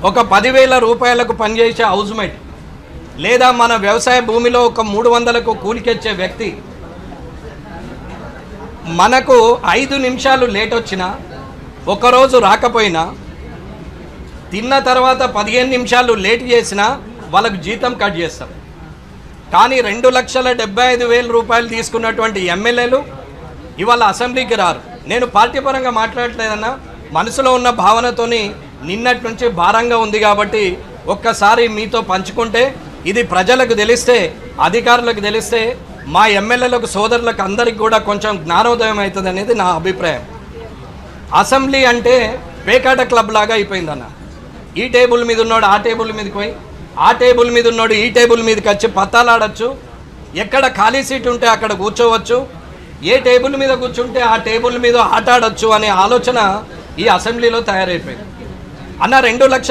ఒక 10,000 రూపాయలకు పనిచేసే హౌస్మేట్ లేదా మన వ్యవసాయ భూమిలో ఒక 300కు కూలికెచ్చే వ్యక్తి మనకు 5 నిమిషాలు లేట్ వచ్చినా, ఒకరోజు రాకపోయినా, తిన్న తర్వాత 15 నిమిషాలు లేట్ చేసినా వాళ్ళకు జీతం కట్ చేస్తారు. కానీ 2,75,000 రూపాయలు తీసుకున్నటువంటి ఎమ్మెల్యేలు ఇవాళ అసెంబ్లీకి రారు. నేను పార్టీ పరంగా మాట్లాడలేదన్నా, మనసులో ఉన్న భావనతోని నిన్నటి నుంచి భారంగా ఉంది కాబట్టి ఒక్కసారి మీతో పంచుకుంటే ఇది ప్రజలకు తెలిస్తే, అధికారులకు తెలిస్తే, మా ఎమ్మెల్యేలకు సోదరులకు అందరికి కూడా కొంచెం జ్ఞానోదయం అవుతుంది అనేది నా అభిప్రాయం. అసెంబ్లీ అంటే పేకాట క్లబ్ లాగా అయిపోయిందన్న. ఈ టేబుల్ మీద ఉన్నాడు ఆ టేబుల్ మీదకి పోయి, ఆ టేబుల్ మీద ఉన్నాడు ఈ టేబుల్ మీదకి వచ్చి పత్తాలాడచ్చు, ఎక్కడ ఖాళీ సీట్ ఉంటే అక్కడ కూర్చోవచ్చు, ఏ టేబుల్ మీద కూర్చుంటే ఆ టేబుల్ మీద ఆట ఆడచ్చు అనే ఆలోచన ఈ అసెంబ్లీలో తయారైపోయింది అన్న. 2 లక్షల